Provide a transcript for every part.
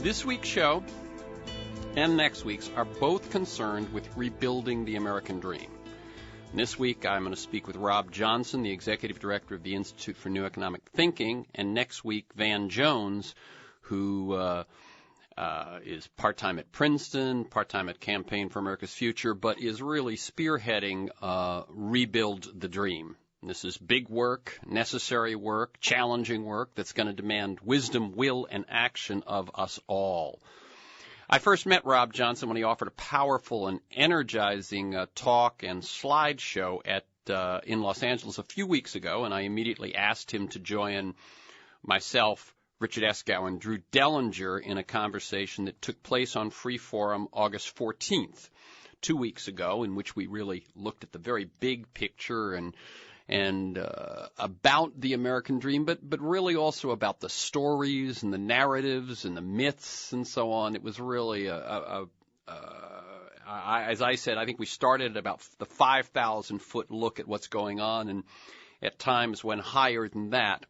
This week's show and next week's are both concerned with rebuilding the American dream. And this week, I'm going to speak with Rob Johnson, the Executive Director of the Institute for New Economic Thinking, and next week, Van Jones, who is part-time at Princeton, part-time at Campaign for America's Future, but is really spearheading Rebuild the Dream. And this is big work, necessary work, challenging work that's going to demand wisdom, will, and action of us all. I first met Rob Johnson when he offered a powerful and energizing talk and slideshow in Los Angeles a few weeks ago, and I immediately asked him to join myself, Richard Eskow, and Drew Dellinger in a conversation that took place on Freeforum August 14th, 2 weeks ago, in which we really looked at the very big picture and about the American dream, but really also about the stories and the narratives and the myths and so on. It was really as I said, I think we started at about the 5,000-foot look at what's going on, and at times went higher than that.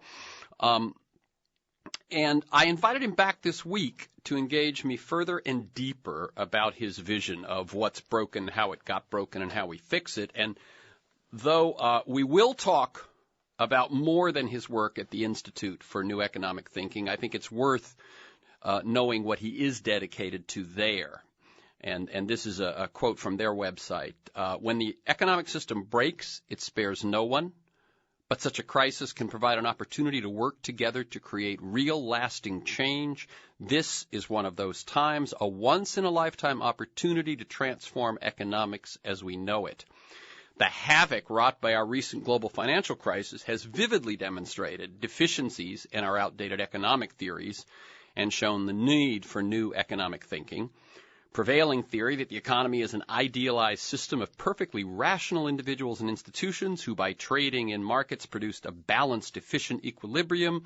And I invited him back this week to engage me further and deeper about his vision of what's broken, how it got broken, and how we fix it. And though we will talk about more than his work at the Institute for New Economic Thinking, I think it's worth knowing what he is dedicated to there. And this is a quote from their website. When the economic system breaks, it spares no one, but such a crisis can provide an opportunity to work together to create real, lasting change. This is one of those times, a once-in-a-lifetime opportunity to transform economics as we know it. The havoc wrought by our recent global financial crisis has vividly demonstrated deficiencies in our outdated economic theories and shown the need for new economic thinking. Prevailing theory that the economy is an idealized system of perfectly rational individuals and institutions who, by trading in markets, produced a balanced, efficient equilibrium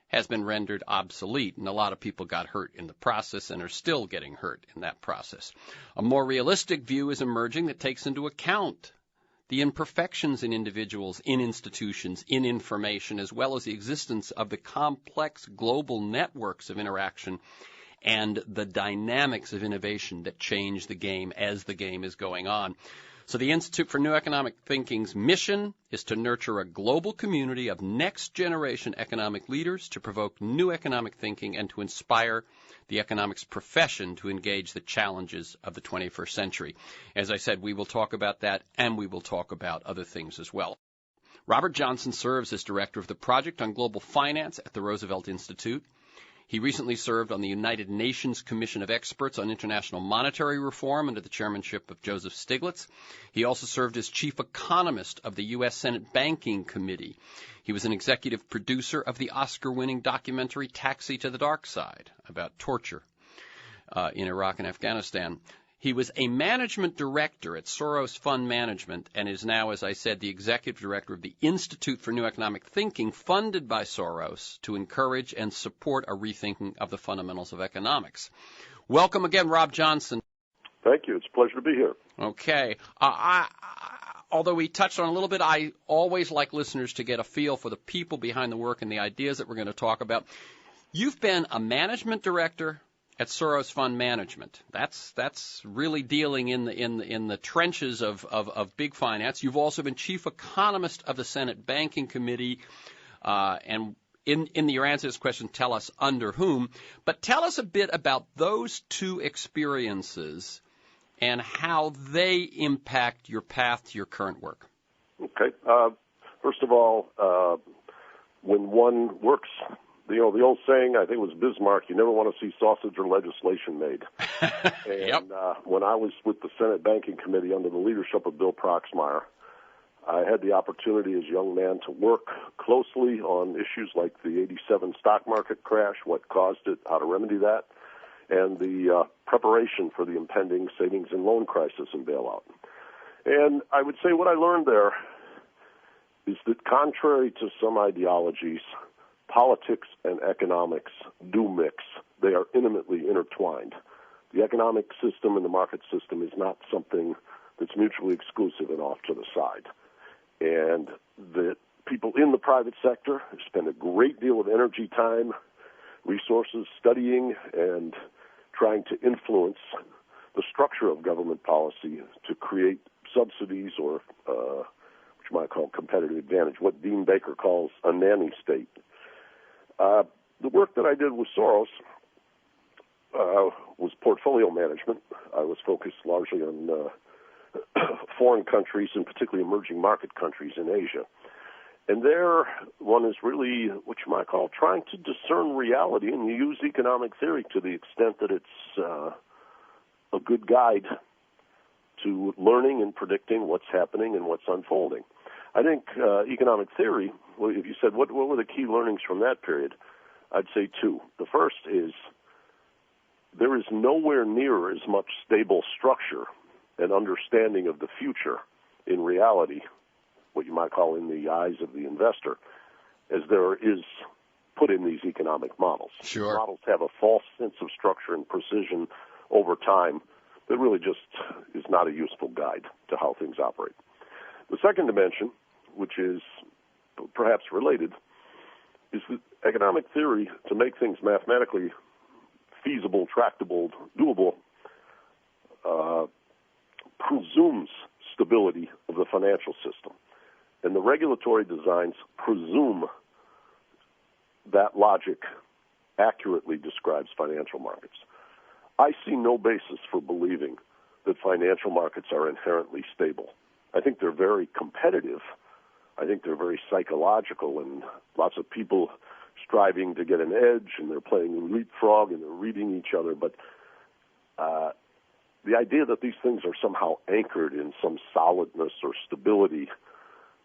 has been rendered obsolete, and a lot of people got hurt in the process and are still getting hurt in that process. A more realistic view is emerging that takes into account the imperfections in individuals, in institutions, in information, as well as the existence of the complex global networks of interaction and the dynamics of innovation that change the game as the game is going on. So the Institute for New Economic Thinking's mission is to nurture a global community of next-generation economic leaders to provoke new economic thinking and to inspire the economics profession to engage the challenges of the 21st century. As I said, we will talk about that, and we will talk about other things as well. Robert Johnson serves as director of the Project on Global Finance at the Roosevelt Institute. He recently served on the United Nations Commission of Experts on International Monetary Reform under the chairmanship of Joseph Stiglitz. He also served as chief economist of the U.S. Senate Banking Committee. He was an executive producer of the Oscar-winning documentary Taxi to the Dark Side about torture in Iraq and Afghanistan. He was a management director at Soros Fund Management and is now, as I said, the executive director of the Institute for New Economic Thinking, funded by Soros to encourage and support a rethinking of the fundamentals of economics. Welcome again, Rob Johnson. Thank you. It's a pleasure to be here. Okay. Although we touched on it a little bit, I always like listeners to get a feel for the people behind the work and the ideas that we're going to talk about. You've been a management director at Soros Fund Management. That's really dealing in the trenches of big finance. You've also been chief economist of the Senate Banking Committee, and in your answer to this question, tell us under whom. But tell us a bit about those two experiences and how they impact your path to your current work. Okay. First of all, when one works, the old saying, I think it was Bismarck, you never want to see sausage or legislation made. And Yep. When I was with the Senate Banking Committee under the leadership of Bill Proxmire, I had the opportunity as a young man to work closely on issues like the 87 stock market crash, what caused it, how to remedy that, and the preparation for the impending savings and loan crisis and bailout. And I would say what I learned there is that contrary to some ideologies, politics and economics do mix. They are intimately intertwined. The economic system and the market system is not something that's mutually exclusive and off to the side. And the people in the private sector spend a great deal of energy, time, resources studying and trying to influence the structure of government policy to create subsidies or what you might call competitive advantage, what Dean Baker calls a nanny state. The work that I did with Soros was portfolio management. I was focused largely on foreign countries, and particularly emerging market countries in Asia. And there, one is really what you might call trying to discern reality, and you use economic theory to the extent that it's a good guide to learning and predicting what's happening and what's unfolding. I think economic theory, well, if you said what were the key learnings from that period, I'd say two. The first is there is nowhere near as much stable structure and understanding of the future in reality, what you might call in the eyes of the investor, as there is put in these economic models. Sure. Models have a false sense of structure and precision over time that really just is not a useful guide to how things operate. The second dimension, which is perhaps related, is that economic theory, to make things mathematically feasible, tractable, doable, presumes stability of the financial system. And the regulatory designs presume that logic accurately describes financial markets. I see no basis for believing that financial markets are inherently stable. I think they're very competitive. I think they're very psychological, and lots of people striving to get an edge, and they're playing leapfrog, and they're reading each other. But the idea that these things are somehow anchored in some solidness or stability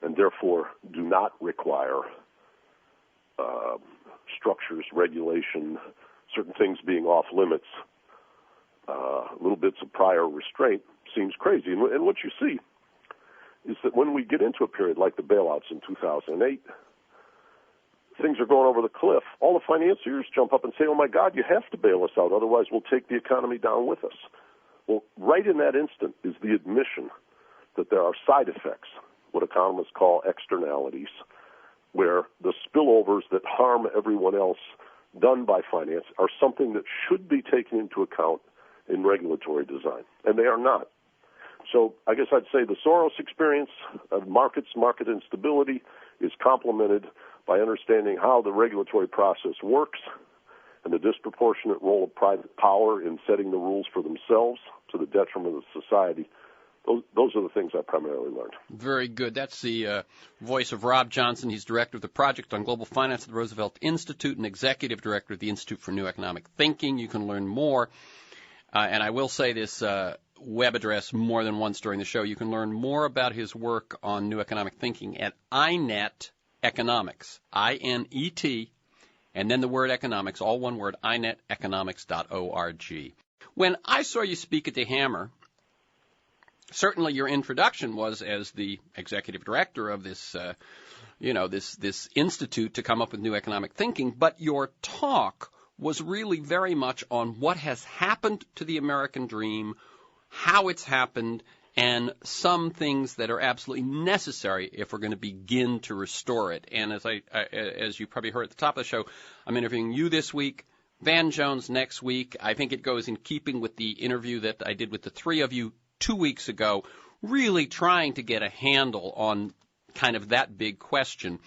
and therefore do not require structures, regulation, certain things being off limits, little bits of prior restraint seems crazy. And what you see is that when we get into a period like the bailouts in 2008, things are going over the cliff. All the financiers jump up and say, oh, my God, you have to bail us out, otherwise we'll take the economy down with us. Well, right in that instant is the admission that there are side effects, what economists call externalities, where the spillovers that harm everyone else done by finance are something that should be taken into account in regulatory design, and they are not. So I guess I'd say the Soros experience of market instability is complemented by understanding how the regulatory process works and the disproportionate role of private power in setting the rules for themselves to the detriment of society. Those are the things I primarily learned. Very good. That's the voice of Rob Johnson. He's director of the Project on Global Finance at the Roosevelt Institute and executive director of the Institute for New Economic Thinking. You can learn more. And I will say this web address more than once during the show. You can learn more about his work on new economic thinking at Inet Economics, I-N-E-T, and then the word economics, all one word, ineteconomics.org. When I saw you speak at the Hammer, certainly your introduction was as the executive director of this, this institute to come up with new economic thinking, but your talk was really very much on what has happened to the American dream, how it's happened, and some things that are absolutely necessary if we're going to begin to restore it. And as you probably heard at the top of the show, I'm interviewing you this week, Van Jones next week. I think it goes in keeping with the interview that I did with the three of you 2 weeks ago, really trying to get a handle on kind of that big question.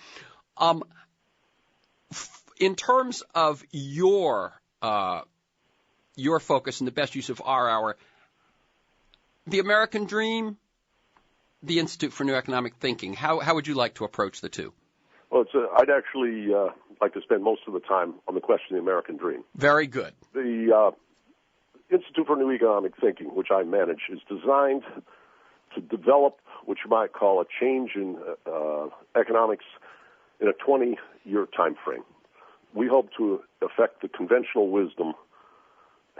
In terms of your focus and the best use of our hour, the American dream, the Institute for New Economic Thinking, how would you like to approach the two? Well, I'd actually like to spend most of the time on the question of the American dream. Very good. The Institute for New Economic Thinking, which I manage, is designed to develop what you might call a change in economics in a 20-year time frame. We hope to affect the conventional wisdom,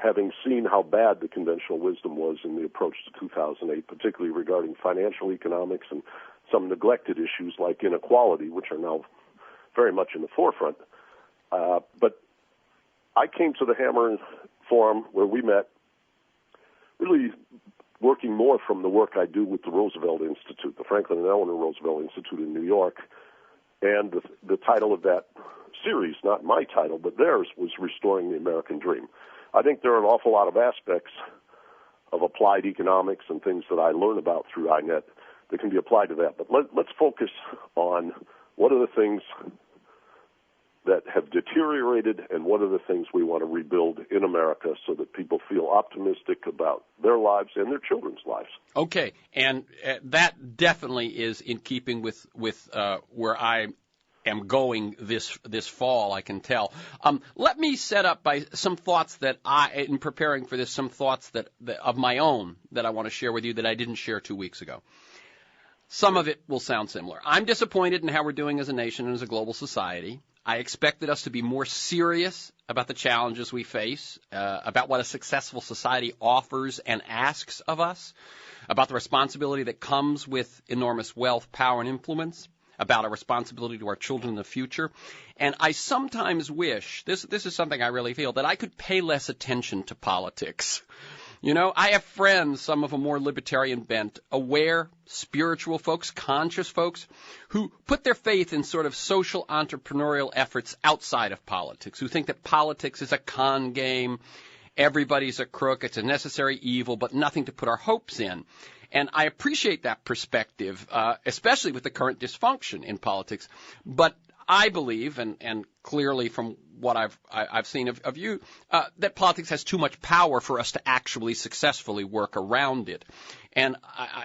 having seen how bad the conventional wisdom was in the approach to 2008, particularly regarding financial economics and some neglected issues like inequality, which are now very much in the forefront. But I came to the Hammer Forum where we met, really working more from the work I do with the Roosevelt Institute, the Franklin and Eleanor Roosevelt Institute in New York. And the title of that series, not my title, but theirs, was Restoring the American Dream. I think there are an awful lot of aspects of applied economics and things that I learn about through Inet that can be applied to that. But let's focus on what are the things that have deteriorated and what are the things we want to rebuild in America so that people feel optimistic about their lives and their children's lives. Okay, and that definitely is in keeping with where I am going this fall, I can tell. Let me set up by some thoughts that in preparing for this, some thoughts that of my own that I want to share with you that I didn't share 2 weeks ago. Some of it will sound similar. I'm disappointed in how we're doing as a nation and as a global society. I expected us to be more serious about the challenges we face, about what a successful society offers and asks of us, about the responsibility that comes with enormous wealth, power, and influence, about our responsibility to our children in the future. And I sometimes wish, this is something I really feel, that I could pay less attention to politics. You know, I have friends, some of a more libertarian bent, aware, spiritual folks, conscious folks, who put their faith in sort of social entrepreneurial efforts outside of politics, who think that politics is a con game, everybody's a crook, it's a necessary evil, but nothing to put our hopes in. And I appreciate that perspective, especially with the current dysfunction in politics. But I believe, and clearly from what I've seen of you, that politics has too much power for us to actually successfully work around it. And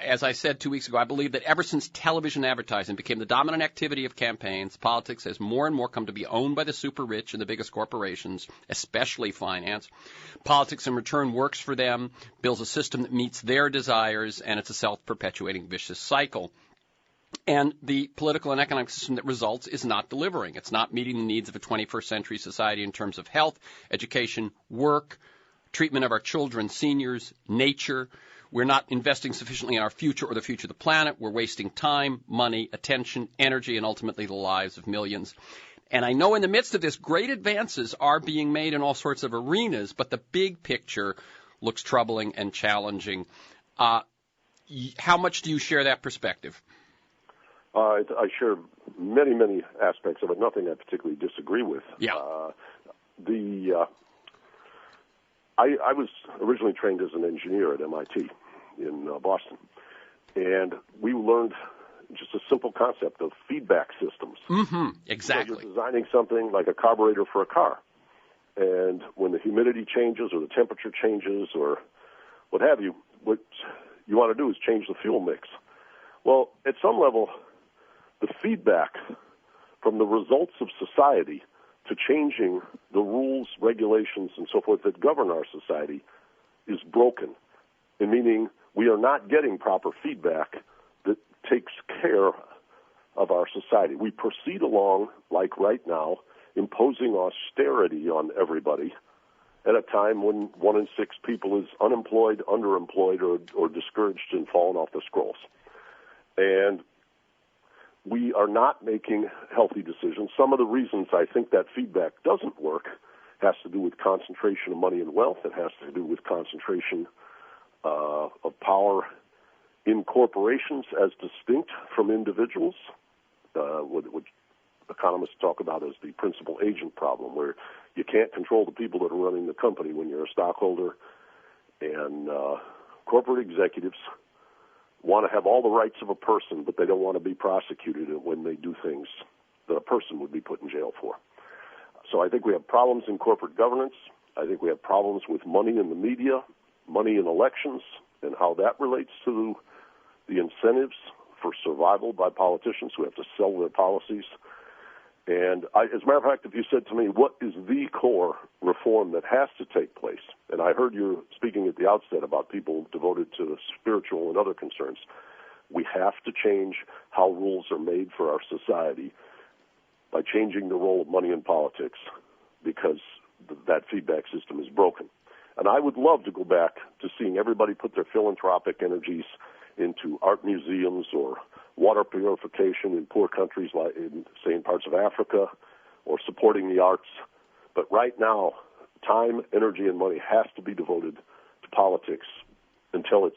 as I said 2 weeks ago, I believe that ever since television advertising became the dominant activity of campaigns, politics has more and more come to be owned by the super rich and the biggest corporations, especially finance. Politics in return works for them, builds a system that meets their desires, and it's a self-perpetuating vicious cycle. And the political and economic system that results is not delivering. It's not meeting the needs of a 21st century society in terms of health, education, work, treatment of our children, seniors, nature. We're not investing sufficiently in our future or the future of the planet. We're wasting time, money, attention, energy, and ultimately the lives of millions. And I know in the midst of this, great advances are being made in all sorts of arenas, but the big picture looks troubling and challenging. How much do you share that perspective? I share many, many aspects of it, nothing I particularly disagree with. Yeah. I was originally trained as an engineer at MIT in Boston, and we learned just a simple concept of feedback systems. Mm-hmm. Exactly. So you're designing something like a carburetor for a car, and when the humidity changes or the temperature changes or what have you, what you want to do is change the fuel mix. Well, at some level, the feedback from the results of society to changing the rules, regulations, and so forth that govern our society is broken, and meaning we are not getting proper feedback that takes care of our society. We proceed along, like right now, imposing austerity on everybody at a time when 1 in 6 people is unemployed, underemployed, or discouraged and fallen off the scrolls. And we are not making healthy decisions. Some of the reasons I think that feedback doesn't work has to do with concentration of money and wealth. It has to do with concentration of power in corporations as distinct from individuals, what economists talk about as the principal agent problem, where you can't control the people that are running the company when you're a stockholder. And corporate executives want to have all the rights of a person, but they don't want to be prosecuted when they do things that a person would be put in jail for. So I think we have problems in corporate governance. I think we have problems with money in the media, money in elections, and how that relates to the incentives for survival by politicians who have to sell their policies. And as a matter of fact, if you said to me, what is the core reform that has to take place? And I heard you speaking at the outset about people devoted to spiritual and other concerns. We have to change how rules are made for our society by changing the role of money in politics, because that feedback system is broken. And I would love to go back to seeing everybody put their philanthropic energies into art museums or water purification in poor countries, like say in parts of Africa, or supporting the arts. But right now, time, energy, and money has to be devoted to politics until it's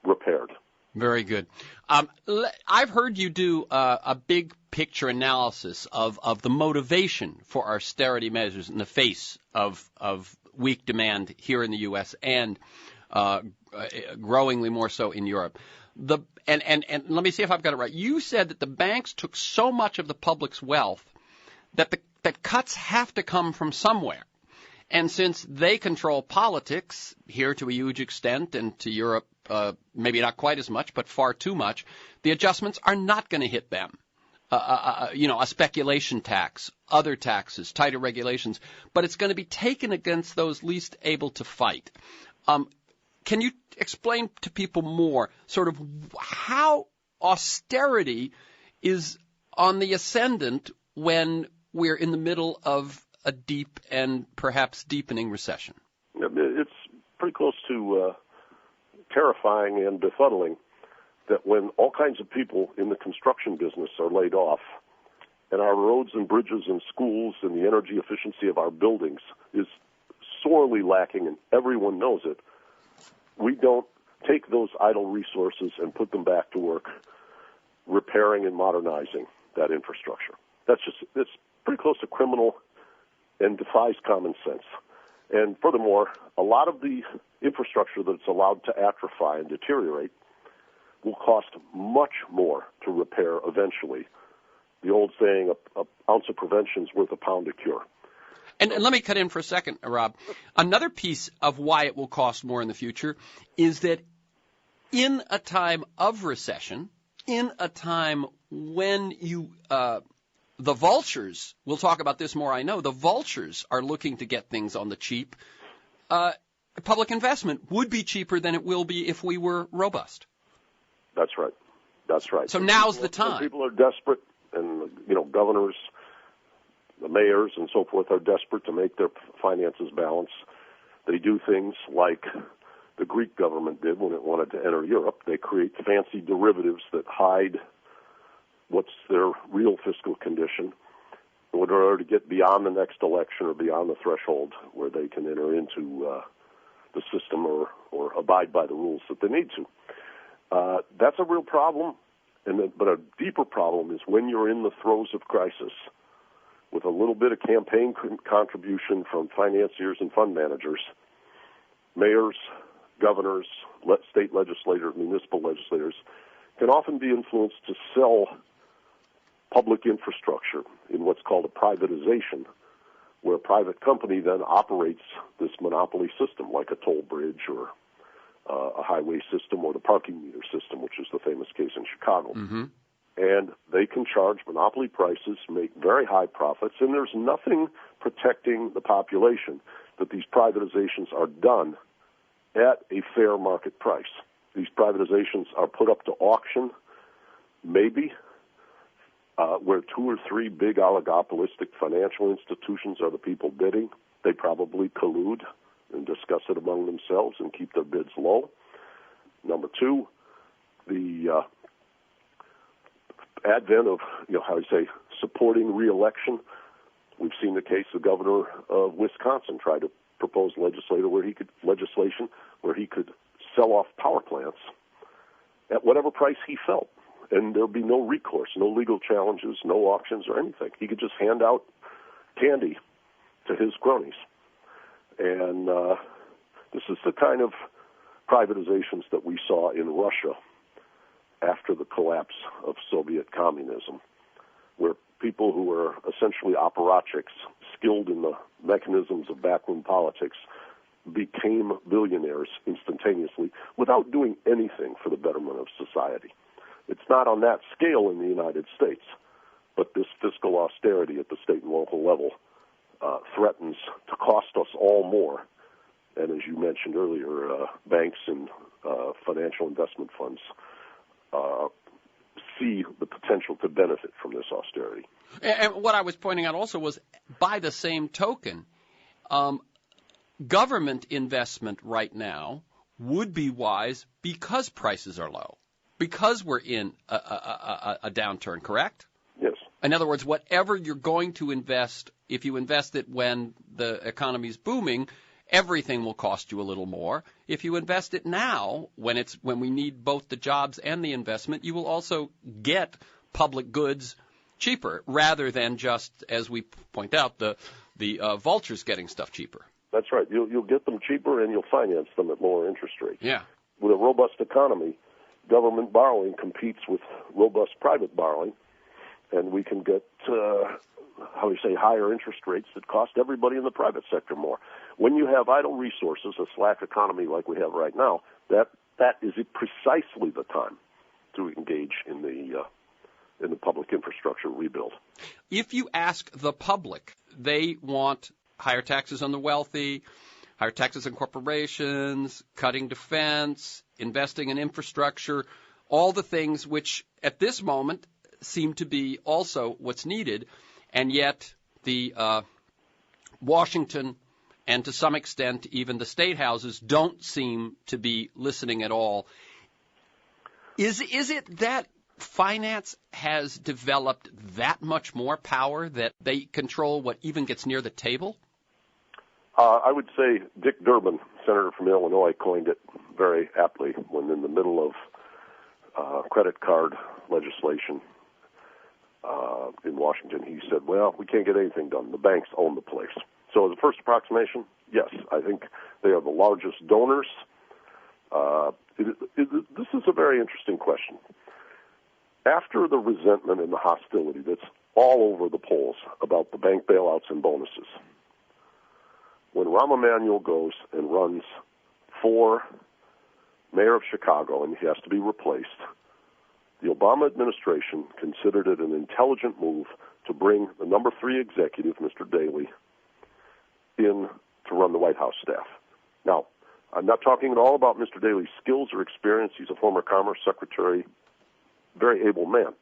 repaired. Very good. I've heard you do a big picture analysis of the motivation for austerity measures in the face of weak demand here in the U.S. and growingly more so in Europe. And let me see if I've got it right. You said that the banks took so much of the public's wealth that cuts have to come from somewhere. And since they control politics here to a huge extent and to Europe maybe not quite as much, but far too much, the adjustments are not going to hit them. A speculation tax, other taxes, tighter regulations, but it's going to be taken against those least able to fight. Can you explain to people more sort of how austerity is on the ascendant when we're in the middle of a deep and perhaps deepening recession? It's pretty close to terrifying and befuddling that when all kinds of people in the construction business are laid off and our roads and bridges and schools and the energy efficiency of our buildings is sorely lacking and everyone knows it, we don't take those idle resources and put them back to work repairing and modernizing that infrastructure. It's pretty close to criminal and defies common sense. And furthermore, a lot of the infrastructure that's allowed to atrophy and deteriorate will cost much more to repair eventually. The old saying, an ounce of prevention is worth a pound of cure. And let me cut in for a second, Rob. Another piece of why it will cost more in the future is that in a time of recession, in a time when the vultures, we'll talk about this more, I know, the vultures are looking to get things on the cheap. Public investment would be cheaper than it will be if we were robust. That's right. That's right. So now's the time. People are desperate, and, governors, the mayors and so forth are desperate to make their finances balance. They do things like the Greek government did when it wanted to enter Europe. They create fancy derivatives that hide what's their real fiscal condition in order to get beyond the next election or beyond the threshold where they can enter into the system or abide by the rules that they need to. That's a real problem, but a deeper problem is when you're in the throes of crisis with a little bit of campaign contribution from financiers and fund managers, mayors, governors, state legislators, municipal legislators can often be influenced to sell public infrastructure in what's called a privatization, where a private company then operates this monopoly system like a toll bridge or a highway system or the parking meter system, which is the famous case in Chicago. Mm-hmm. And they can charge monopoly prices, make very high profits, and there's nothing protecting the population that these privatizations are done at a fair market price. These privatizations are put up to auction, maybe, where 2 or 3 big oligopolistic financial institutions are the people bidding. They probably collude and discuss it among themselves and keep their bids low. Number 2, the advent of, supporting re-election. We've seen the case the governor of Wisconsin try to propose legislation where he could sell off power plants at whatever price he felt. And there'll be no recourse, no legal challenges, no auctions or anything. He could just hand out candy to his cronies. And this is the kind of privatizations that we saw in Russia after the collapse of Soviet communism, where people who were essentially apparatchiks, skilled in the mechanisms of backroom politics, became billionaires instantaneously without doing anything for the betterment of society. It's not on that scale in the United States, but this fiscal austerity at the state and local level threatens to cost us all more. And as you mentioned earlier, banks and financial investment funds see the potential to benefit from this austerity. And what I was pointing out also was, by the same token, government investment right now would be wise because prices are low, because we're in a downturn, correct? Yes. In other words, whatever you're going to invest, if you invest it when the economy's booming, everything will cost you a little more. If you invest it now, when we need both the jobs and the investment, you will also get public goods cheaper, rather than just, as we point out, the vultures getting stuff cheaper. That's right. You'll get them cheaper, and you'll finance them at lower interest rates. Yeah. With a robust economy, government borrowing competes with robust private borrowing, and we can get, higher interest rates that cost everybody in the private sector more. When you have idle resources, a slack economy like we have right now, that is precisely the time to engage in the public infrastructure rebuild. If you ask the public, they want higher taxes on the wealthy, higher taxes on corporations, cutting defense, investing in infrastructure, all the things which at this moment seem to be also what's needed, and yet the Washington and to some extent even the state houses don't seem to be listening at all. Is it that finance has developed that much more power that they control what even gets near the table? I would say Dick Durbin, senator from Illinois, coined it very aptly when in the middle of credit card legislation in Washington. He said, well, we can't get anything done. The banks own the place. So as a first approximation, yes, I think they are the largest donors. This is a very interesting question. After the resentment and the hostility that's all over the polls about the bank bailouts and bonuses, when Rahm Emanuel goes and runs for mayor of Chicago and he has to be replaced, the Obama administration considered it an intelligent move to bring the number 3 executive, Mr. Daley, in to run the White House staff. Now, I'm not talking at all about Mr. Daley's skills or experience. He's a former Commerce Secretary, very able man.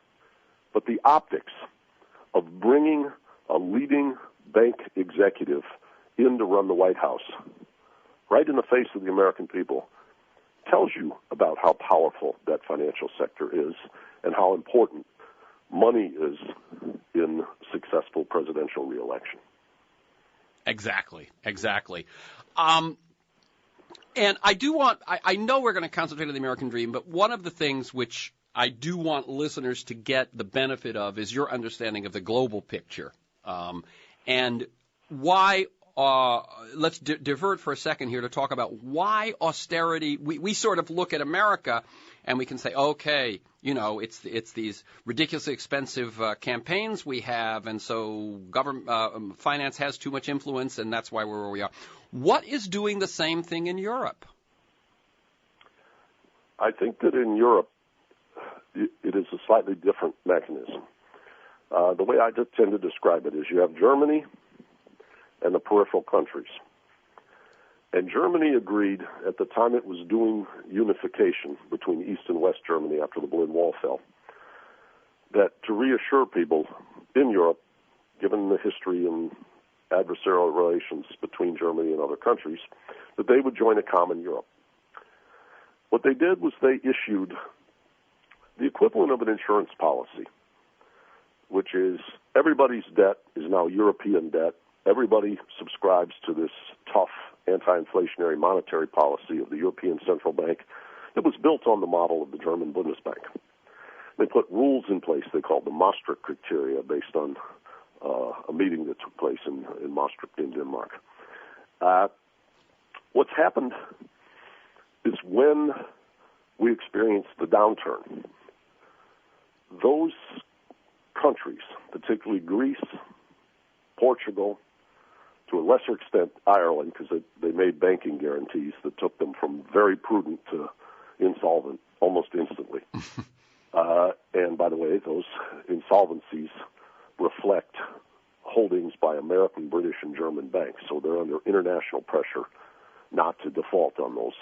But the optics of bringing a leading bank executive in to run the White House, right in the face of the American people, tells you about how powerful that financial sector is and how important money is in successful presidential reelection. Exactly. And I know we're going to concentrate on the American dream, but one of the things which I do want listeners to get the benefit of is your understanding of the global picture. And why, let's divert for a second here to talk about why austerity, we sort of look at America and we can say, okay, it's these ridiculously expensive campaigns we have, and so government finance has too much influence, and that's why we're where we are. What is doing the same thing in Europe? I think that in Europe, it is a slightly different mechanism. The way I tend to describe it is you have Germany and the peripheral countries. And Germany agreed at the time it was doing unification between East and West Germany after the Berlin Wall fell, that to reassure people in Europe, given the history and adversarial relations between Germany and other countries, that they would join a common Europe. What they did was they issued the equivalent of an insurance policy, which is everybody's debt is now European debt. Everybody subscribes to this tough anti-inflationary monetary policy of the European Central Bank that was built on the model of the German Bundesbank. They put rules in place they called the Maastricht criteria based on a meeting that took place in Maastricht in Denmark. What's happened is when we experienced the downturn, those countries, particularly Greece, Portugal, to a lesser extent Ireland, because they made banking guarantees that took them from very prudent to insolvent almost instantly. And by the way, those insolvencies reflect holdings by American, British, and German banks, so they're under international pressure not to default on those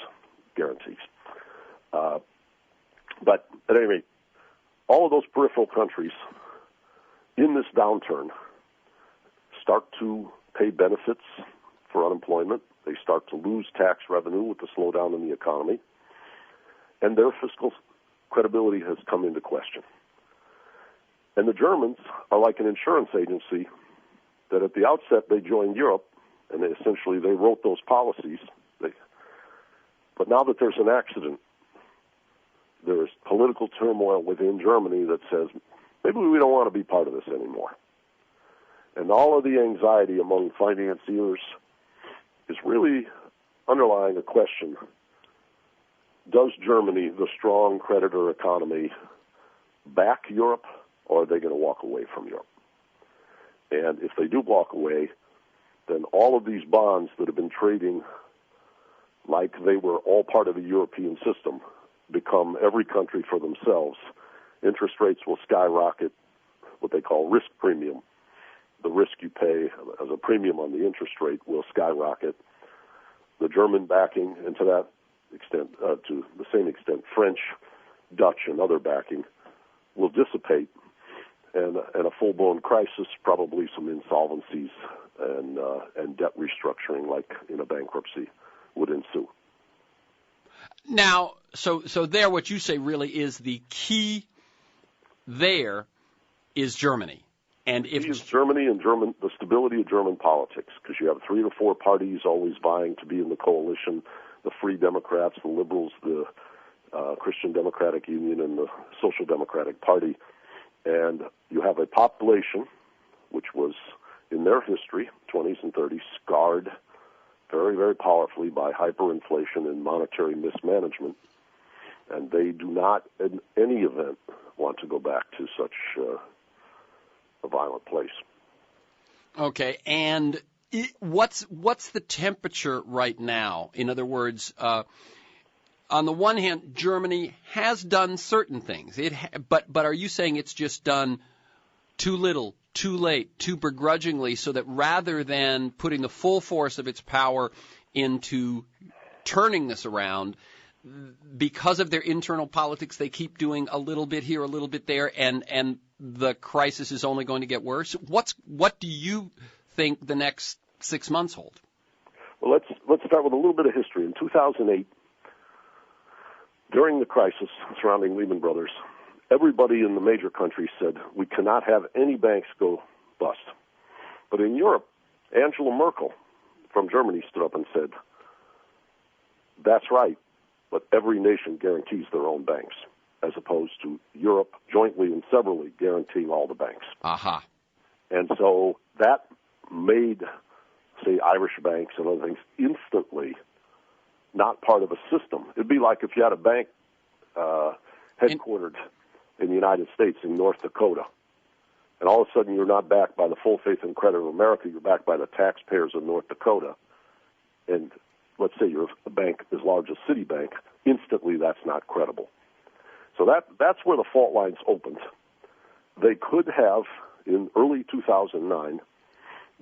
guarantees. But at any rate, all of those peripheral countries in this downturn start to pay benefits for unemployment. They start to lose tax revenue with the slowdown in the economy, and their fiscal credibility has come into question. And the Germans are like an insurance agency that at the outset they joined Europe and essentially they wrote those policies. But now that there's an accident, there's political turmoil within Germany that says, maybe we don't want to be part of this anymore. And all of the anxiety among financiers is really underlying a question: does Germany, the strong creditor economy, back Europe, or are they going to walk away from Europe? And if they do walk away, then all of these bonds that have been trading like they were all part of the European system become every country for themselves. Interest rates will skyrocket, what they call risk premium. The risk you pay as a premium on the interest rate will skyrocket. The German backing, and to that extent, to the same extent, French, Dutch, and other backing will dissipate, and a full-blown crisis, probably some insolvencies and debt restructuring, like in a bankruptcy, would ensue. Now, so there, what you say really is the key there is Germany. And if it's Germany and the stability of German politics, because you have 3 to 4 parties always vying to be in the coalition: the Free Democrats, the Liberals, the Christian Democratic Union, and the Social Democratic Party. And you have a population which was, in their history, 20s and 30s, scarred very, very powerfully by hyperinflation and monetary mismanagement. And they do not, in any event, want to go back to such a violent place. Okay, and what's the temperature right now? In other words, on the one hand, Germany has done certain things. But are you saying it's just done too little, too late, too begrudgingly, so that rather than putting the full force of its power into turning this around, because of their internal politics, they keep doing a little bit here, a little bit there, and the crisis is only going to get worse? What do you think the next 6 months hold? Well, let's start with a little bit of history. In 2008, during the crisis surrounding Lehman Brothers, everybody in the major countries said we cannot have any banks go bust. But in Europe, Angela Merkel from Germany stood up and said, that's right, but every nation guarantees their own banks, as opposed to Europe jointly and severally guaranteeing all the banks. Aha. And so that made, say, Irish banks and other things instantly not part of a system. It'd be like if you had a bank headquartered in the United States in North Dakota, and all of a sudden you're not backed by the full faith and credit of America, you're backed by the taxpayers of North Dakota, and let's say you're a bank as large as Citibank, instantly that's not credible. So that's where the fault lines opened. They could have, in early 2009,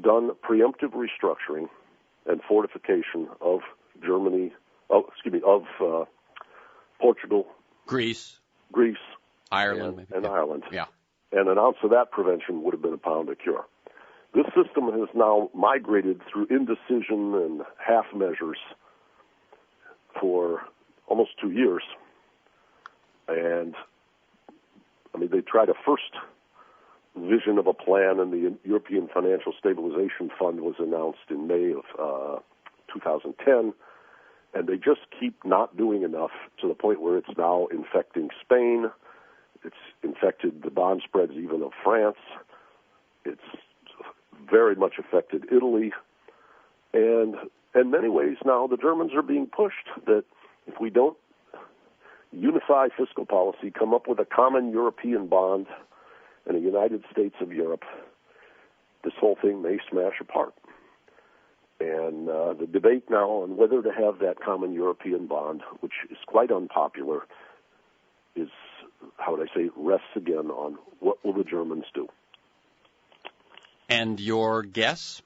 done preemptive restructuring and fortification of Germany, of Portugal, Greece, Ireland, and Ireland. Yeah. And an ounce of that prevention would have been a pound of cure. This system has now migrated through indecision and half measures for almost 2 years. And, I mean, they tried a first vision of a plan, and the European Financial Stabilization Fund was announced in May of 2010, and they just keep not doing enough to the point where it's now infecting Spain. It's infected the bond spreads even of France. It's very much affected Italy. And in many ways now the Germans are being pushed that if we don't unify fiscal policy, come up with a common European bond and a United States of Europe, this whole thing may smash apart. And the debate now on whether to have that common European bond, which is quite unpopular, is, how would I say, rests again on what will the Germans do. And your guess?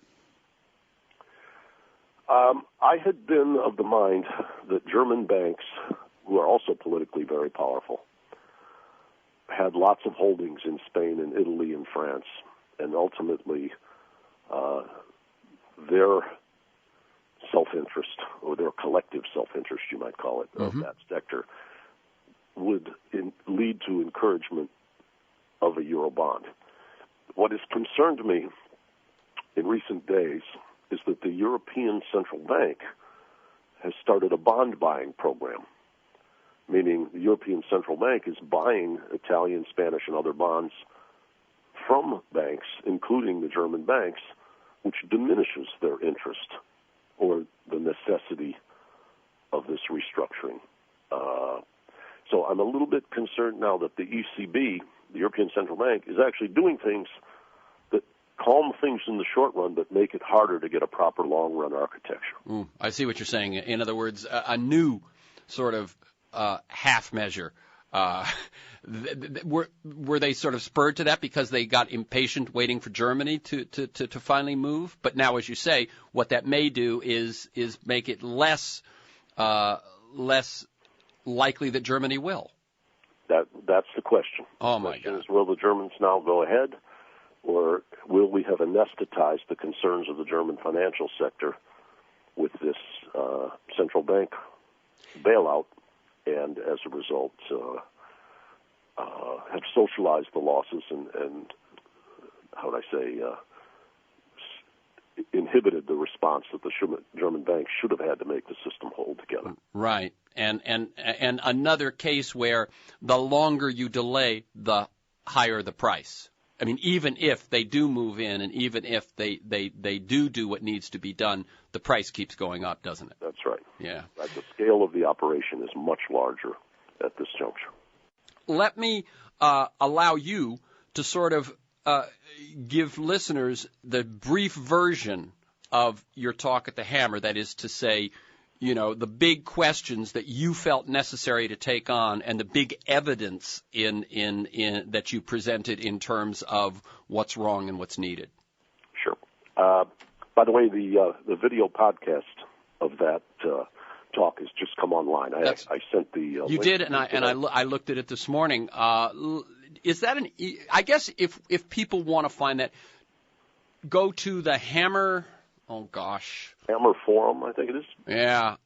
I had been of the mind that German banks, who are also politically very powerful, had lots of holdings in Spain and Italy and France, and ultimately their self-interest, or their collective self-interest, you might call it, of that sector, would lead to encouragement of a Euro bond. What has concerned me in recent days is that the European Central Bank has started a bond buying program, meaning the European Central Bank is buying Italian, Spanish, and other bonds from banks, including the German banks, which diminishes their interest or the necessity of this restructuring. So I'm a little bit concerned now that the ECB, the European Central Bank, is actually doing things that calm things in the short run but make it harder to get a proper long-run architecture. I see what you're saying. In other words, a new sort of half measure. Were they sort of spurred to that because they got impatient waiting for Germany to finally move? But now, as you say, what that may do is make it less likely that Germany will. That's the question. Oh, my God. The question God. is, will the Germans now go ahead, or will we have anesthetized the concerns of the German financial sector with this central bank bailout, and as a result have socialized the losses and how would I say, inhibited the response that the German banks should have had to make the system hold together. Right. And another case where the longer you delay, the higher the price. I mean, even if they do move in and even if they do what needs to be done, the price keeps going up, doesn't it? That's right. Yeah. Right. The scale of the operation is much larger at this juncture. Let me allow you to sort of give listeners the brief version of your talk at the Hammer, that is to say, you know, the big questions that you felt necessary to take on and the big evidence in that you presented in terms of what's wrong and what's needed. Sure. By the way, the video podcast of that talk has just come online. I sent the you link did, and I looked at it this morning. Is that I guess if people want to find that, go to the Hammer. Oh gosh. Hammer Forum, I think it is. Yeah.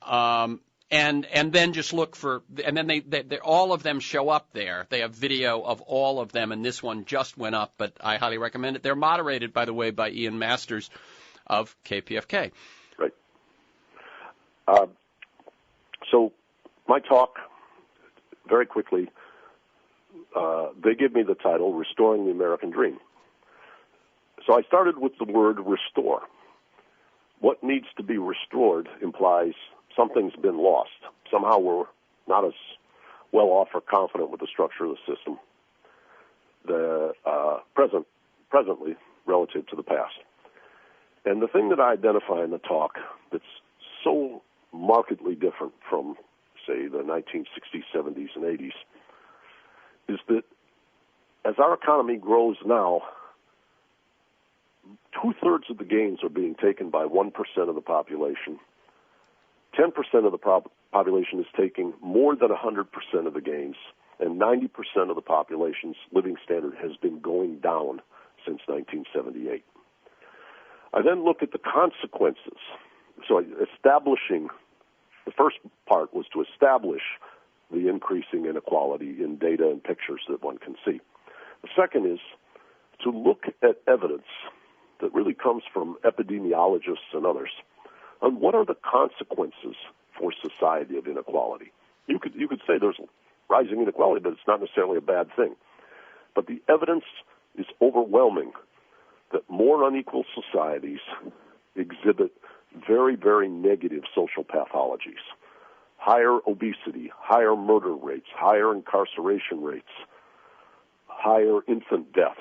And then just look for, and then they all of them show up there. They have video of all of them, and this one just went up, but I highly recommend it. They're moderated, by the way, by Ian Masters of KPFK. Right. So my talk, very quickly, they give me the title, Restoring the American Dream. So I started with the word restore. What needs to be restored implies something's been lost. Somehow we're not as well off or confident with the structure of the system presently relative to the past. And the thing that I identify in the talk that's so markedly different from, say, the 1960s, 70s, and 80s is that as our economy grows now, 2/3 of the gains are being taken by 1% of the population. 10% of the population is taking more than 100% of the gains, and 90% of the population's living standard has been going down since 1978. I then look at the consequences. So establishing, the first part was to establish the increasing inequality in data and pictures that one can see. The second is to look at evidence that really comes from epidemiologists and others on what are the consequences for society of inequality. You could say there's rising inequality, but it's not necessarily a bad thing. But the evidence is overwhelming that more unequal societies exhibit very, very negative social pathologies. Higher obesity, higher murder rates, higher incarceration rates, higher infant deaths,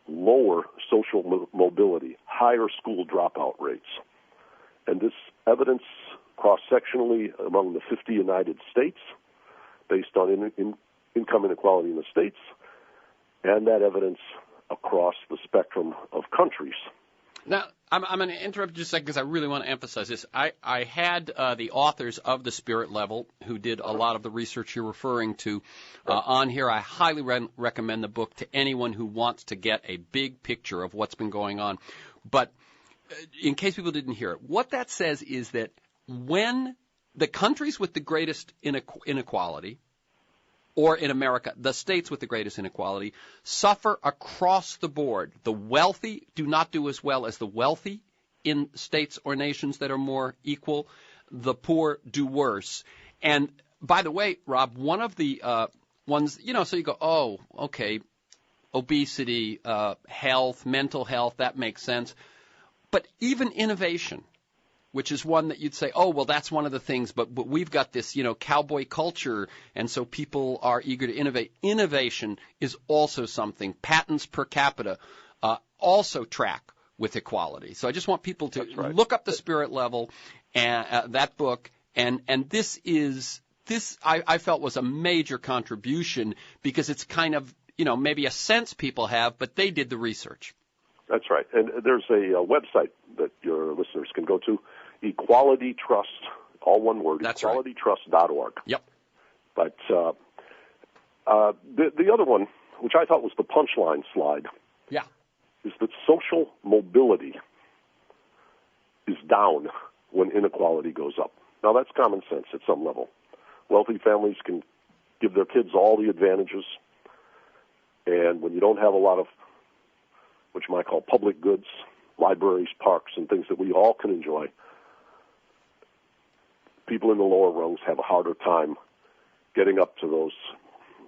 lower social mobility, higher school dropout rates. And this evidence cross-sectionally among the 50 United States, based on income inequality in the states, and that evidence across the spectrum of countries. Now, I'm going to interrupt just a second because I really want to emphasize this. I had the authors of The Spirit Level, who did a lot of the research you're referring to, on here. I highly recommend the book to anyone who wants to get a big picture of what's been going on. But in case people didn't hear it, what that says is that when the countries with the greatest inequality, or in America, the states with the greatest inequality, suffer across the board. The wealthy do not do as well as the wealthy in states or nations that are more equal, the poor do worse. And by the way, Rob, one of the ones, so you go, oh, okay, obesity, health, mental health, that makes sense. But even innovation, which is one that you'd say, oh, well, that's one of the things, but we've got this, cowboy culture, and so people are eager to innovate. Innovation is also something. Patents per capita also track with equality. So I just want people to look up the Spirit Level and that book, and this I felt was a major contribution because it's kind of, maybe a sense people have, but they did the research. That's right. And there's a website that your listeners can go to, Equality Trust, all one word, That's equalitytrust.org. Right. Yep. But the other one, which I thought was the punchline slide, is that social mobility is down when inequality goes up. Now, that's common sense at some level. Wealthy families can give their kids all the advantages, and when you don't have a lot of what you might call public goods, libraries, parks, and things that we all can enjoy, people in the lower rungs have a harder time getting up to those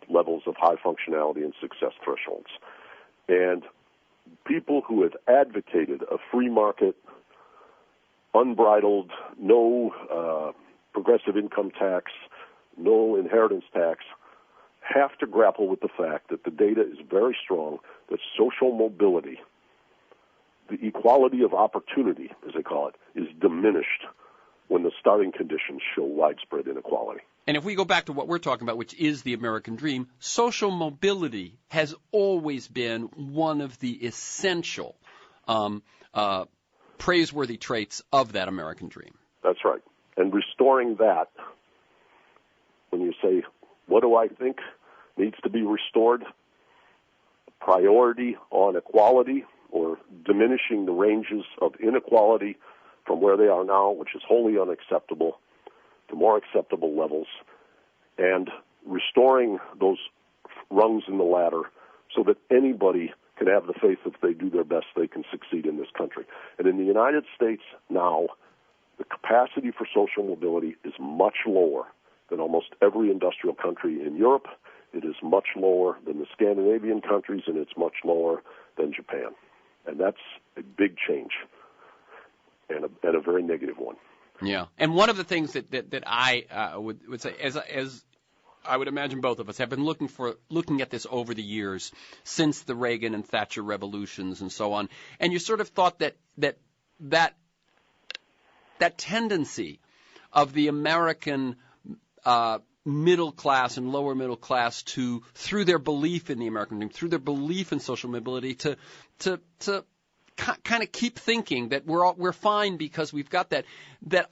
levels of high functionality and success thresholds. And people who have advocated a free market, unbridled, no progressive income tax, no inheritance tax, have to grapple with the fact that the data is very strong that social mobility, the equality of opportunity, as they call it, is diminished when the starting conditions show widespread inequality. And if we go back to what we're talking about, which is the American dream, social mobility has always been one of the essential praiseworthy traits of that American dream. That's right. And restoring that, when you say, what do I think needs to be restored? Priority on equality or diminishing the ranges of inequality from where they are now, which is wholly unacceptable, to more acceptable levels, and restoring those rungs in the ladder so that anybody can have the faith that if they do their best, they can succeed in this country. And in the United States now, the capacity for social mobility is much lower than almost every industrial country in Europe. It is much lower than the Scandinavian countries, and it's much lower than Japan. And that's a big change and a very negative one. Yeah. And one of the things that I would say, as I would imagine both of us have been looking at this over the years since the Reagan and Thatcher revolutions and so on, and you sort of thought that tendency of the American middle class and lower middle class to, through their belief in the American dream, through their belief in social mobility, to kind of keep thinking that we're fine because we've got that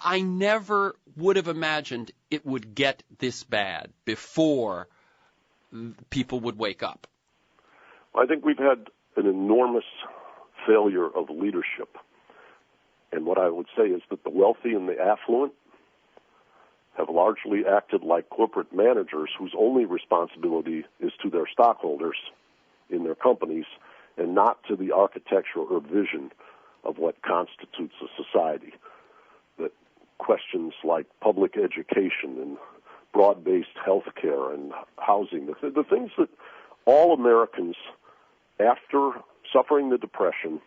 I never would have imagined it would get this bad before people would wake up. I think we've had an enormous failure of leadership. And what I would say is that the wealthy and the affluent have largely acted like corporate managers whose only responsibility is to their stockholders in their companies and not to the architecture or vision of what constitutes a society. That questions like public education and broad-based health care and housing, the things that all Americans, after suffering the Depression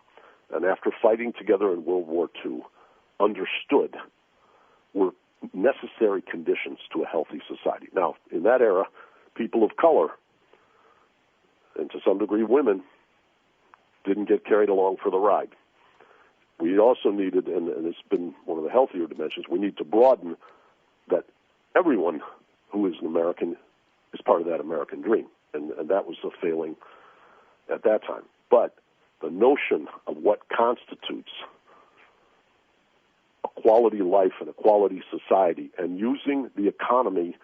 and after fighting together in World War II, understood were necessary conditions to a healthy society. Now, in that era, people of color, and to some degree women, didn't get carried along for the ride. We also needed, and it's been one of the healthier dimensions, we need to broaden that everyone who is an American is part of that American dream. And that was a failing at that time. But the notion of what constitutes a quality life and a quality society and using the economy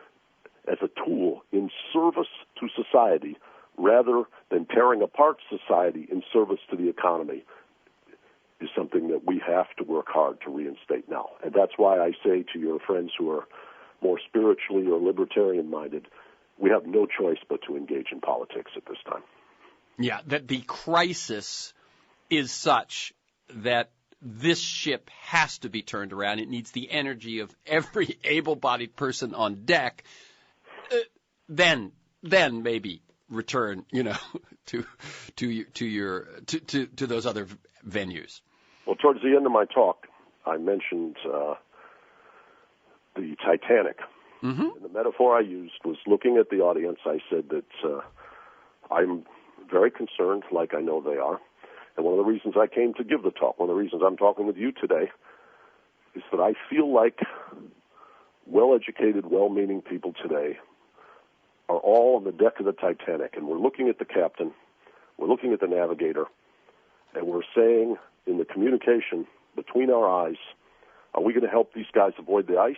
as a tool in service to society rather than tearing apart society in service to the economy is something that we have to work hard to reinstate now. And that's why I say to your friends who are more spiritually or libertarian-minded, we have no choice but to engage in politics at this time. Yeah, that the crisis is such that this ship has to be turned around. It needs the energy of every able-bodied person on deck. Then maybe return, to those other venues. Well, towards the end of my talk, I mentioned the Titanic. Mm-hmm. And the metaphor I used was looking at the audience. I said that I'm very concerned, like I know they are. And one of the reasons I came to give the talk, one of the reasons I'm talking with you today, is that I feel like well-educated, well-meaning people today are all on the deck of the Titanic, and we're looking at the captain, we're looking at the navigator, and we're saying in the communication between our eyes, are we going to help these guys avoid the ice,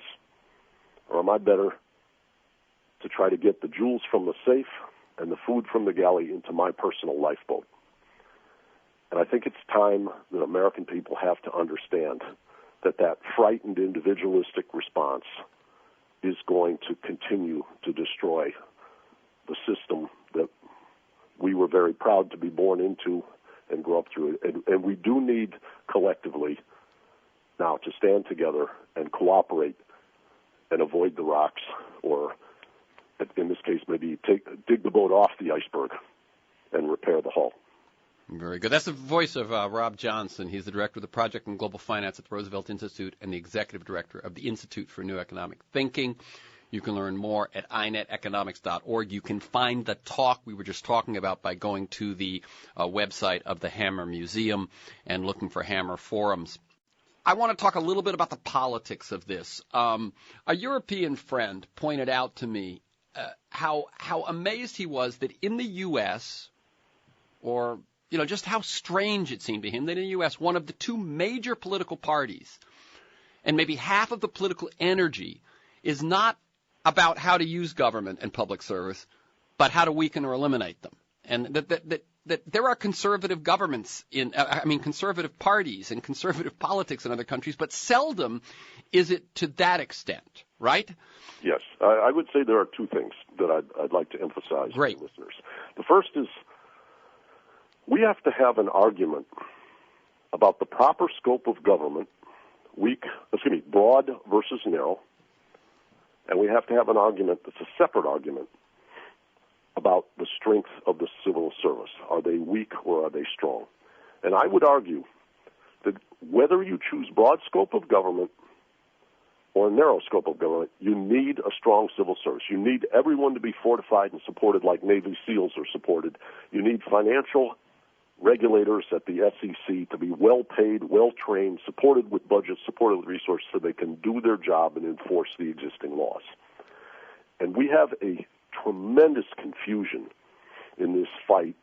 or am I better to try to get the jewels from the safe and the food from the galley into my personal lifeboat? And I think it's time that American people have to understand that frightened individualistic response is going to continue to destroy the system that we were very proud to be born into and grow up through. And we do need collectively now to stand together and cooperate and avoid the rocks, or in this case maybe dig the boat off the iceberg and repair the hull. Very good. That's the voice of Rob Johnson. He's the director of the Project on Global Finance at the Roosevelt Institute and the executive director of the Institute for New Economic Thinking. You can learn more at ineteconomics.org. You can find the talk we were just talking about by going to the website of the Hammer Museum and looking for Hammer Forums. I want to talk a little bit about the politics of this. A European friend pointed out to me how amazed he was that in the U.S., or just how strange it seemed to him that in the U.S., one of the two major political parties and maybe half of the political energy is not about how to use government and public service, but how to weaken or eliminate them. And that there are conservative governments conservative parties and conservative politics in other countries, but seldom is it to that extent, right? Yes. I would say there are two things that I'd like to emphasize to listeners. The first is we have to have an argument about the proper scope of government, broad versus narrow, and we have to have an argument that's a separate argument about the strength of the civil service. Are they weak or are they strong? And I would argue that whether you choose broad scope of government or a narrow scope of government, you need a strong civil service. You need everyone to be fortified and supported like Navy SEALs are supported. You need financial regulators at the SEC to be well-paid, well-trained, supported with budgets, supported with resources so they can do their job and enforce the existing laws. And we have a tremendous confusion in this fight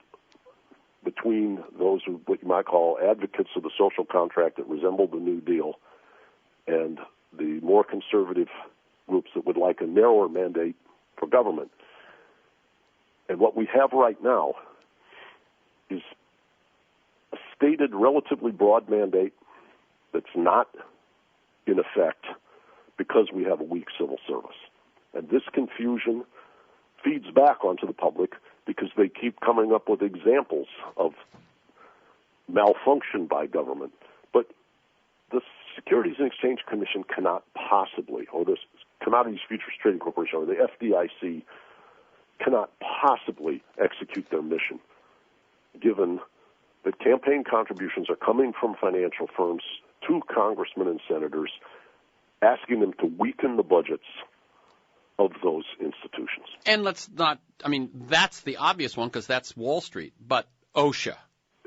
between those who what you might call advocates of the social contract that resemble the New Deal and the more conservative groups that would like a narrower mandate for government. And what we have right now is a stated relatively broad mandate that's not in effect because we have a weak civil service. And this confusion feeds back onto the public because they keep coming up with examples of malfunction by government. But the Securities and Exchange Commission cannot possibly, or the Commodities Futures Trading Corporation, or the FDIC, cannot possibly execute their mission, given that campaign contributions are coming from financial firms to congressmen and senators, asking them to weaken the budgets of those institutions. And that's the obvious one because that's Wall Street, but OSHA.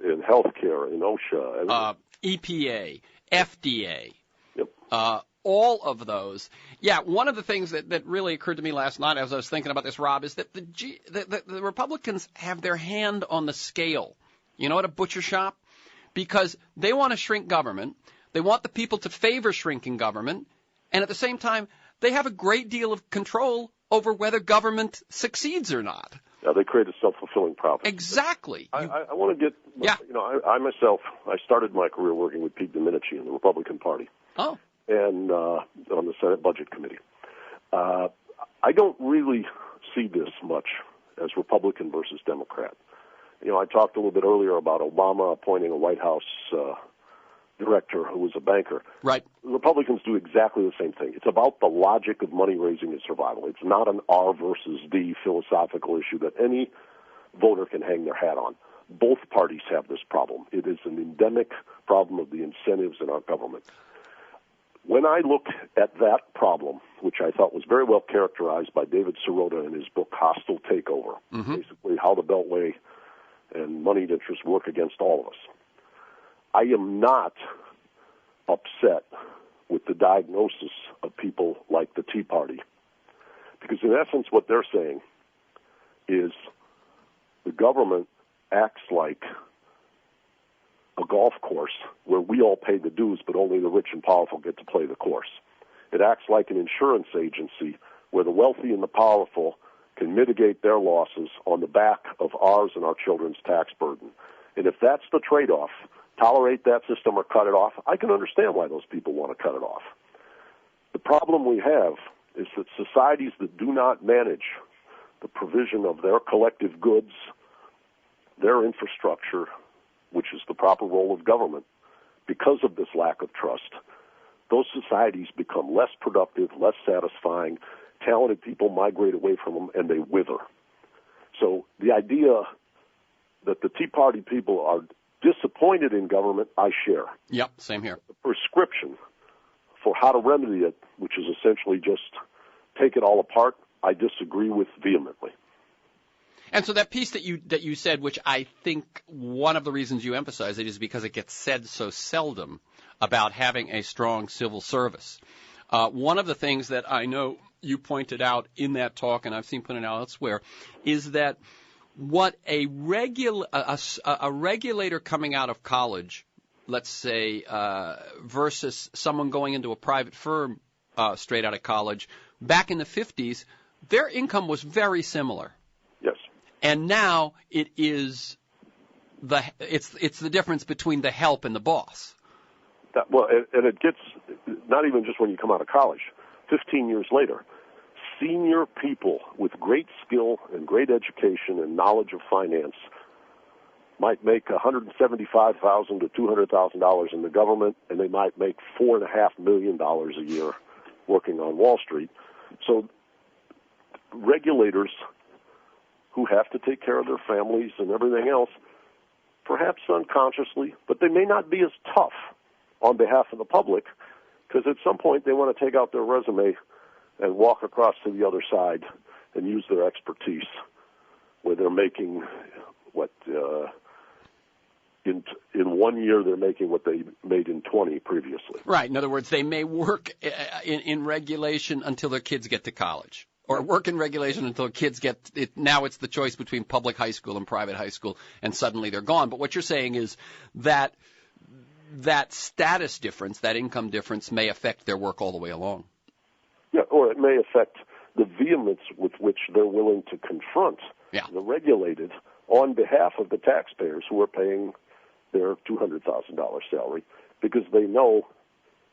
In healthcare, in OSHA. EPA, FDA. Yep. All of those. Yeah, one of the things that really occurred to me last night as I was thinking about this, Rob, is that the Republicans have their hand on the scale, at a butcher shop, because they want to shrink government. They want the people to favor shrinking government. And at the same time, they have a great deal of control over whether government succeeds or not. Yeah, they create a self-fulfilling prophecy. Exactly. I want to get, I myself, I started my career working with Pete Domenici in the Republican Party. Oh. And on the Senate Budget Committee. I don't really see this much as Republican versus Democrat. I talked a little bit earlier about Obama appointing a White House director who was a banker. Right. Republicans do exactly the same thing. It's about the logic of money raising and survival. It's not an R versus D philosophical issue that any voter can hang their hat on. Both parties have this problem. It is an endemic problem of the incentives in our government. When I look at that problem, which I thought was very well characterized by David Sirota in his book Hostile Takeover, basically how the Beltway and moneyed interests work against all of us, I am not upset with the diagnosis of people like the Tea Party. Because in essence what they're saying is the government acts like a golf course where we all pay the dues, but only the rich and powerful get to play the course. It acts like an insurance agency where the wealthy and the powerful can mitigate their losses on the back of ours and our children's tax burden. And if that's the trade-off, tolerate that system or cut it off, I can understand why those people want to cut it off. The problem we have is that societies that do not manage the provision of their collective goods, their infrastructure, which is the proper role of government, because of this lack of trust, those societies become less productive, less satisfying, talented people migrate away from them, and they wither. So the idea that the Tea Party people are disappointed in government, I share. Yep, same here. The prescription for how to remedy it, which is essentially just take it all apart, I disagree with vehemently. And so that piece that you said, which I think one of the reasons you emphasize it is because it gets said so seldom about having a strong civil service. One of the things that I know you pointed out in that talk, and I've seen pointed out elsewhere, is that what a regulator coming out of college, let's say, versus someone going into a private firm straight out of college, back in the 50s, their income was very similar. Yes. And now it is it's the difference between the help and the boss. And it gets not even just when you come out of college. 15 years later, senior people with great skill and great education and knowledge of finance might make $175,000 to $200,000 in the government, and they might make $4.5 million a year working on Wall Street. So regulators who have to take care of their families and everything else, perhaps unconsciously, but they may not be as tough on behalf of the public, because at some point they want to take out their resume and walk across to the other side and use their expertise, where they're making in 1 year they're making what they made in 20 previously. Right. In other words, they may work in regulation until their kids get to college, or work in regulation until kids get it. Now it's the choice between public high school and private high school, and suddenly they're gone. But what you're saying is that status difference, that income difference, may affect their work all the way along. Yeah, or it may affect the vehemence with which they're willing to confront the regulated on behalf of the taxpayers who are paying their $200,000 salary, because they know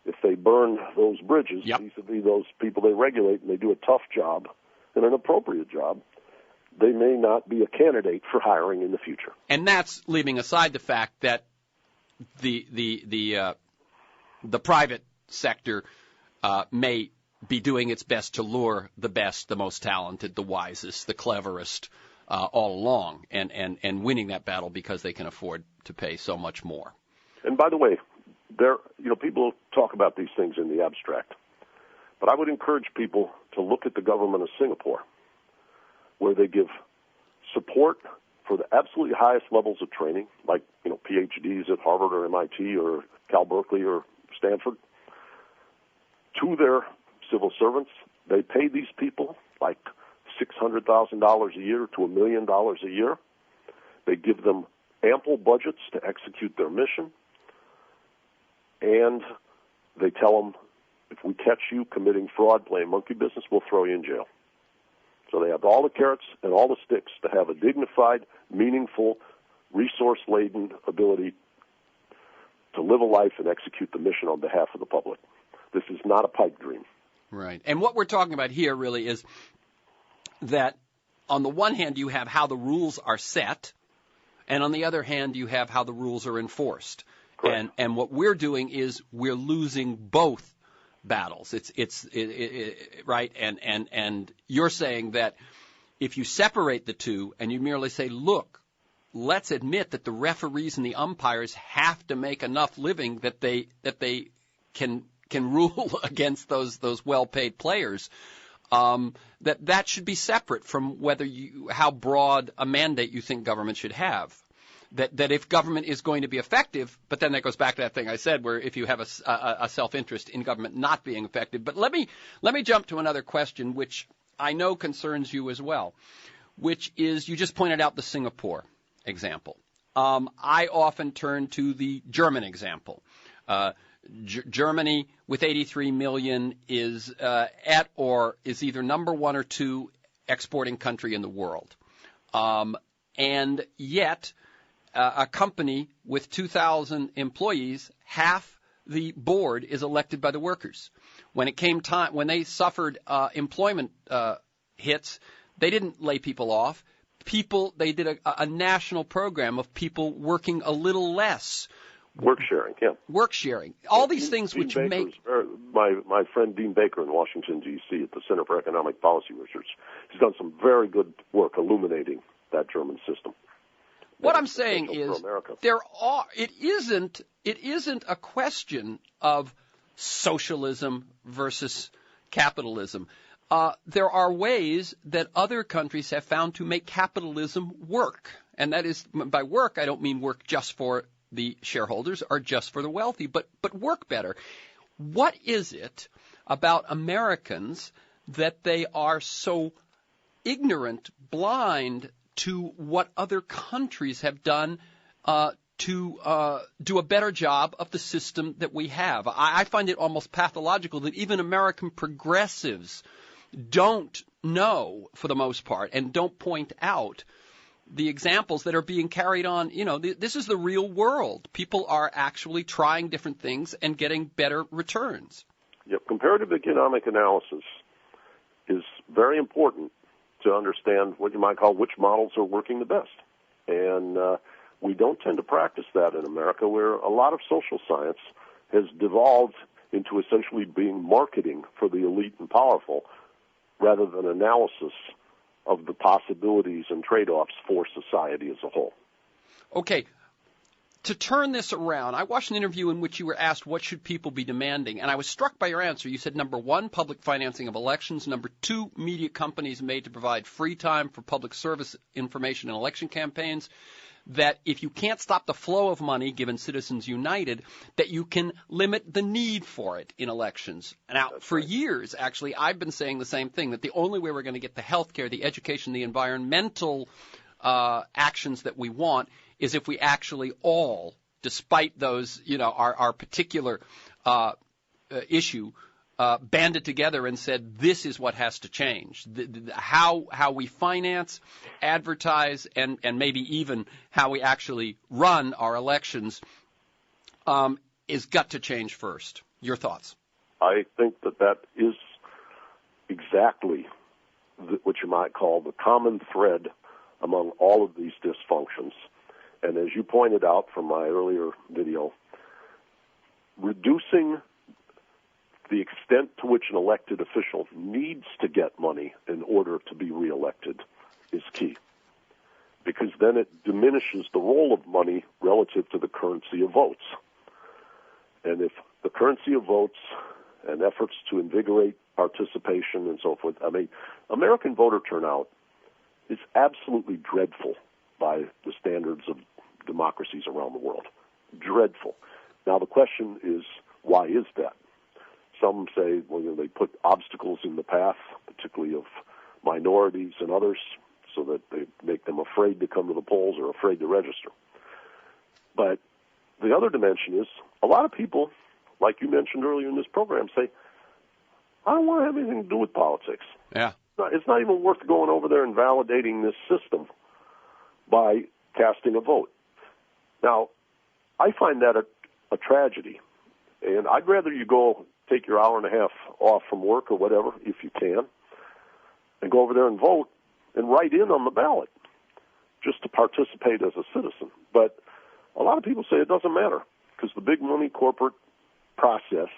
if they burn those bridges vis-a-vis those people they regulate and they do a tough job and an appropriate job, they may not be a candidate for hiring in the future. And that's leaving aside the fact that the private sector may be doing its best to lure the best, the most talented, the wisest, the cleverest all along, and winning that battle because they can afford to pay so much more. And by the way, people talk about these things in the abstract, but I would encourage people to look at the government of Singapore, where they give support for the absolutely highest levels of training, like PhDs at Harvard or MIT or Cal Berkeley or Stanford, to their civil servants. They pay these people like $600,000 a year to $1 million a year. They give them ample budgets to execute their mission, and they tell them, if we catch you committing fraud, playing monkey business, we'll throw you in jail. So they have all the carrots and all the sticks to have a dignified, meaningful, resource-laden ability to live a life and execute the mission on behalf of the public. This is not a pipe dream. Right. And what we're talking about here really is that on the one hand you have how the rules are set, and on the other hand you have how the rules are enforced. Correct. And what we're doing is we're losing both battles. Right. And you're saying that if you separate the two and you merely say, look, let's admit that the referees and the umpires have to make enough living that they can rule against those well-paid players, that should be separate from how broad a mandate you think government should have. That if government is going to be effective, but then that goes back to that thing I said, where if you have a self-interest in government not being effective. But let me jump to another question, which I know concerns you as well, which is you just pointed out the Singapore example. I often turn to the German example. Germany, with 83 million, is is either number one or two exporting country in the world. And yet, a company with 2,000 employees, half the board is elected by the workers. When it came time, when they suffered employment hits, they didn't lay people off. They did a national program of people working a little less. Work sharing, yeah. Work sharing. All these things Dean which Baker's, make... My friend Dean Baker in Washington, D.C. at the Center for Economic Policy Research, he's done some very good work illuminating that German system. What I'm saying is it isn't a question of socialism versus capitalism. There are ways that other countries have found to make capitalism work. And that is, by work, I don't mean work just for the shareholders or just for the wealthy, but work better. What is it about Americans that they are so ignorant, blind to what other countries have done to do a better job of the system that we have? I find it almost pathological that even American progressives don't know, for the most part, and don't point out the examples that are being carried on. This is the real world. People are actually trying different things and getting better returns. Yep. Comparative economic analysis is very important to understand what you might call which models are working the best. And we don't tend to practice that in America, where a lot of social science has devolved into essentially being marketing for the elite and powerful rather than analysis of the possibilities and trade-offs for society as a whole. Okay. To turn this around, I watched an interview in which you were asked what should people be demanding, and I was struck by your answer. You said, number one, public financing of elections. Number two, media companies made to provide free time for public service information and election campaigns. That if you can't stop the flow of money, given Citizens United, that you can limit the need for it in elections. Now, for years, actually, I've been saying the same thing, that the only way we're going to get the health care, the education, the environmental actions that we want is if we actually all, despite those, our particular issue, banded together and said, this is what has to change. How we finance, advertise, and maybe even how we actually run our elections is got to change first. Your thoughts? I think that is exactly what you might call the common thread among all of these dysfunctions. And as you pointed out from my earlier video, reducing the extent to which an elected official needs to get money in order to be reelected is key, because then it diminishes the role of money relative to the currency of votes. And if the currency of votes and efforts to invigorate participation and so forth, American voter turnout is absolutely dreadful by the standards of democracies around the world. Dreadful. Now the question is, why is that? Some say, they put obstacles in the path, particularly of minorities and others, so that they make them afraid to come to the polls or afraid to register. But the other dimension is, a lot of people, like you mentioned earlier in this program, say, I don't want to have anything to do with politics. Yeah. It's not even worth going over there and validating this system by casting a vote. Now, I find that a tragedy, and I'd rather you go take your hour and a half off from work or whatever, if you can, and go over there and vote and write in on the ballot just to participate as a citizen. But a lot of people say it doesn't matter. because the big money corporate process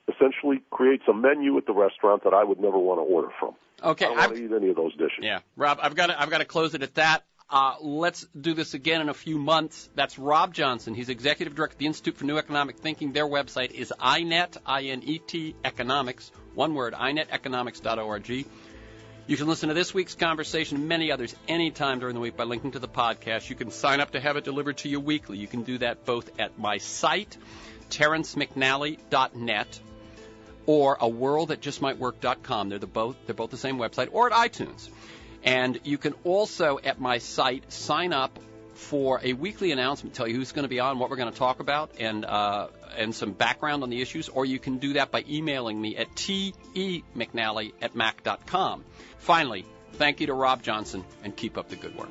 essentially creates a menu at the restaurant that I would never want to order from. Okay, I don't want to eat any of those dishes. Yeah, Rob, I've got to close it at that. Let's do this again in a few months. That's Rob Johnson. He's Executive Director of the Institute for New Economic Thinking. Their website is Inet, I-N-E-T, economics, one word, ineteconomics.org. You can listen to this week's conversation and many others anytime during the week by linking to the podcast. You can sign up to have it delivered to you weekly. You can do that both at my site, terrencemcnally.net, or aworldthatjustmightwork.com. They're both the same website, or at iTunes. And you can also, at my site, sign up for a weekly announcement, tell you who's going to be on, what we're going to talk about, and some background on the issues, or you can do that by emailing me at temcnally@mac.com. Finally, thank you to Rob Johnson, and keep up the good work.